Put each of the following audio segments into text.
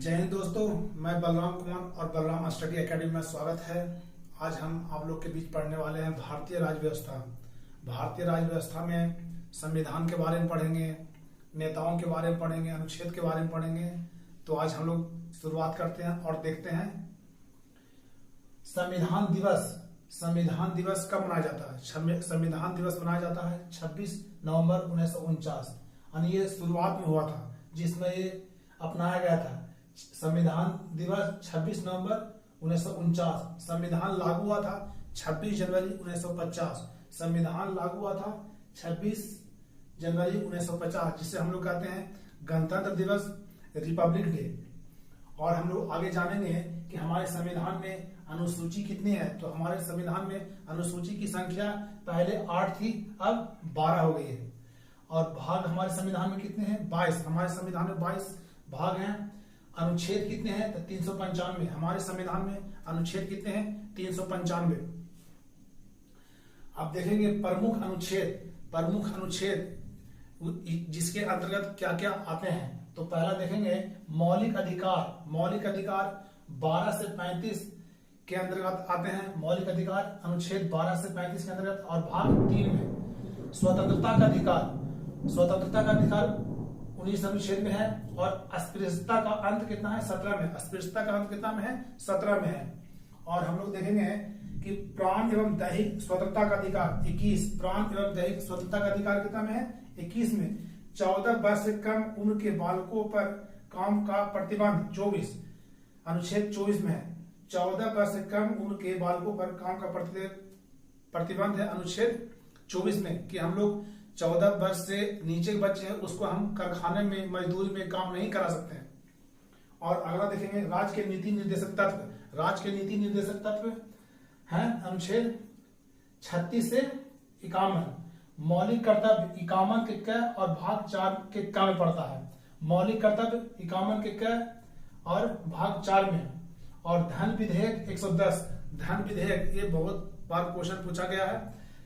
जय हिंद दोस्तों, मैं बलराम कुमार और बलराम स्टडी एकेडमी में स्वागत है। आज हम आप लोग के बीच पढ़ने वाले हैं भारतीय राज्य व्यवस्था। भारतीय राज्य व्यवस्था में संविधान के बारे में पढ़ेंगे, नेताओं के बारे में पढ़ेंगे, अनुच्छेद के बारे में पढ़ेंगे। तो आज हम लोग शुरुआत करते हैं और देखते हैं संविधान दिवस। संविधान दिवस कब मनाया जाता है? संविधान दिवस मनाया जाता है 26 नवंबर 1949, यानी ये शुरुआत में हुआ था जिसमें ये अपनाया गया था। संविधान दिवस 26 नवंबर 1949। संविधान लागू हुआ था 26 जनवरी 1950। संविधान लागू हुआ था 26 जनवरी 1950, जिसे हम लोग कहते हैं गणतंत्र दिवस, रिपब्लिक डे। और हम लोग आगे जानेंगे कि हमारे संविधान में अनुसूची कितनी है। तो हमारे संविधान में अनुसूची की संख्या पहले 8 थी, अब 12 हो गई है। और भाग हमारे संविधान में कितने हैं? 22। हमारे संविधान में 22 भाग हैं। अनुच्छेद कितने हैं? तो 395। हमारे संविधान में अनुच्छेद कितने हैं? 395। अब देखेंगे प्रमुख अनुच्छेद। प्रमुख अनुच्छेद जिसके अंतर्गत क्या क्या आते हैं। तो पहला देखेंगे मौलिक अधिकार। मौलिक अधिकार 12 से 35 के अंतर्गत आते हैं। मौलिक अधिकार अनुच्छेद 12 से 35 के अंतर्गत। और भाग 3 में स्वतंत्रता का अधिकार। स्वतंत्रता का अधिकार 19 अनुच्छेद में है। और अस्पृश्यता का अंत कितना है? 17 में। अस्पृश्यता का अंत कितना में है? 17 में है। और हम लोग देखेंगे कि प्राण एवं दैहिक स्वतंत्रता का अधिकार 21। प्राण एवं दैहिक स्वतंत्रता का अधिकार कितना में है? 21 में। 14 वर्ष से कम उम्र के बालकों पर काम का प्रतिबंध 24 अनुच्छेद 24 में है। 14 वर्ष से कम उम्र के बालकों पर काम का प्रतिबंध है अनुच्छेद 24 में, कि हम लोग 14 वर्ष से नीचे के बच्चे हैं उसको हम कारखाने में मजदूरी में काम नहीं करा सकते हैं। और अगला देखेंगे राज्य के नीति निर्देशक तत्व। राज्य के नीति निर्देशक तत्व है अनुच्छेद 36 से 51। मौलिक कर्तव्य 51 के क और भाग 4 के क में पड़ता है। मौलिक कर्तव्य 51 के क और भाग 4 में। और धन विधेयक 110। धन विधेयक ये बहुत बार क्वेश्चन पूछा गया है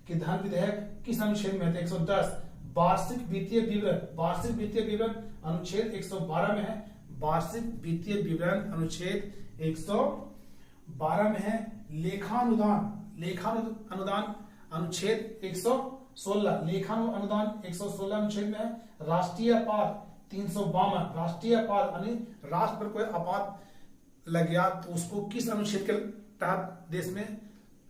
कि धन विधेयक किस अनुच्छेद में है? 110। वार्षिक वित्तीय विवरण। वार्षिक वित्तीय विवरण अनुच्छेद 112 में है। वार्षिक वित्तीय विवरण अनुच्छेद 112 में है। लेखानुदान। लेखानुदान अनुच्छेद 116। लेखानुदान 116 अनुच्छेद में है। राष्ट्रीय आपात 352। राष्ट्रीय आपात यानी राष्ट्र पर कोई आपात लग गया तो उसको किस अनुच्छेद के तहत देश में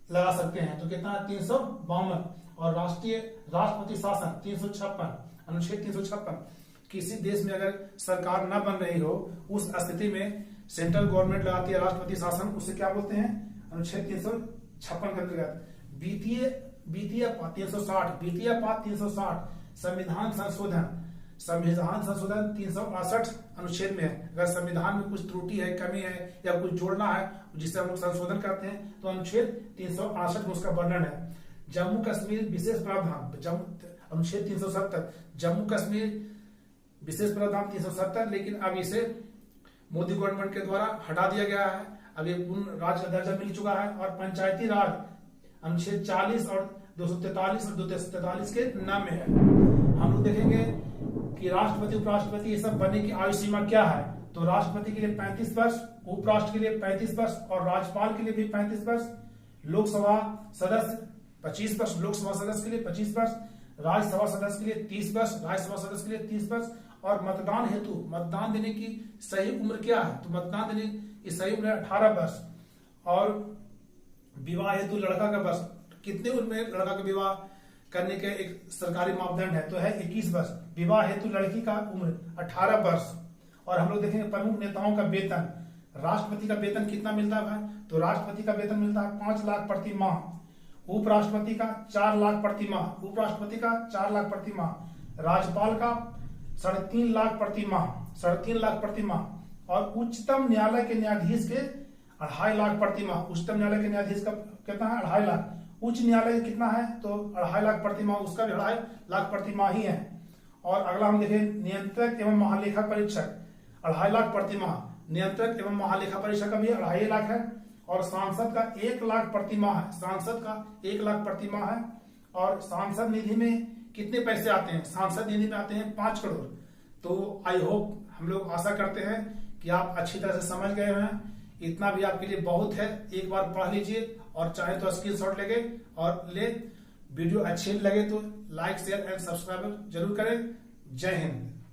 लगा सकते हैं? तो कितना है? 352। और राष्ट्रपति शासन 356 अनुच्छेद 356। किसी देश में अगर सरकार न बन रही हो उस स्थिति में सेंट्रल गवर्नमेंट लगाती है राष्ट्रपति शासन, उसे क्या बोलते हैं? अनुच्छेद 356 के अंतर्गत। वित्तीय आपात 360। वित्तीय आपात 360। संविधान संशोधन। संविधान संशोधन 368 अनुच्छेद में है। अगर संविधान में कुछ त्रुटि है, कमी है या कुछ जोड़ना है जिससे हम लोग संशोधन करते हैं तो अनुच्छेद 368 में उसका वर्णन है। जम्मू कश्मीर विशेष प्रावधान अनुच्छेद 370। जम्मू कश्मीर विशेष प्रावधान 370, लेकिन अब इसे मोदी गवर्नमेंट के द्वारा हटा दिया गया है। अब ये पूर्ण राज्य का दर्जा मिल चुका है। और पंचायती राज अनुच्छेद 40 और 243 और 243 के नाम में है। हम लोग देखेंगे कि राष्ट्रपति उपराष्ट्रपति ये सब बनने की आयु सीमा क्या है। तो राष्ट्रपति के लिए 35 वर्ष, उपराष्ट्र के लिए 35 वर्ष और राज्यपाल के लिए भी 35 वर्ष। लोकसभा सदस्य 25 वर्ष, लोकसभा सदस्य के लिए 25 वर्ष। राज्यसभा सदस्य के लिए 30 वर्ष, राज्यसभा सदस्य के लिए 30 वर्ष। और मतदान हेतु मतदान देने की सही उम्र क्या है? तो मतदान देने की सही उम्र 18 वर्ष। और विवाह हेतु लड़का का वर्ष, कितने उम्र में लड़का का विवाह करने के एक सरकारी मापदंड है तो है 21 वर्ष। विवाह हेतु लड़की का उम्र 18 वर्ष। और हम लोग देखेंगे प्रमुख नेताओं का वेतन। राष्ट्रपति का वेतन कितना मिलता है? तो राष्ट्रपति का वेतन मिलता है 5 लाख प्रति माह। उपराष्ट्रपति का 4 लाख प्रति माह। उपराष्ट्रपति का 4 लाख प्रति माह। राज्यपाल का 3.5 लाख प्रति माह। 3.5 लाख प्रति माह। और उच्चतम न्यायालय के न्यायाधीश के 2.5 लाख प्रति माह। उच्चतम न्यायालय के न्यायाधीश का कितना है? 2.5 लाख। उच्च न्यायालय कितना है? तो 2.5 लाख प्रति माह, उसका भी 2.5 लाख प्रति माह ही है। और अगला हम देखें नियंत्रक एवं महालेखा परीक्षक 2.5 लाख प्रति माह। नियंत्रक एवं महालेखा परीक्षक का भी 2.5 लाख है। और सांसद का 1 लाख प्रति माह है। सांसद का 1 लाख प्रति माह है। और सांसद निधि में कितने पैसे आते हैं? सांसद निधि में आते हैं 5 करोड़। तो आई होप हम लोग आशा करते हैं कि आप अच्छी तरह से समझ गए हैं। इतना भी आपके लिए बहुत है, एक बार पढ़ लीजिए और चाहे तो स्क्रीनशॉट लेके और ले। वीडियो अच्छी लगे तो लाइक शेयर एंड सब्सक्राइब जरूर करें। जय हिंद।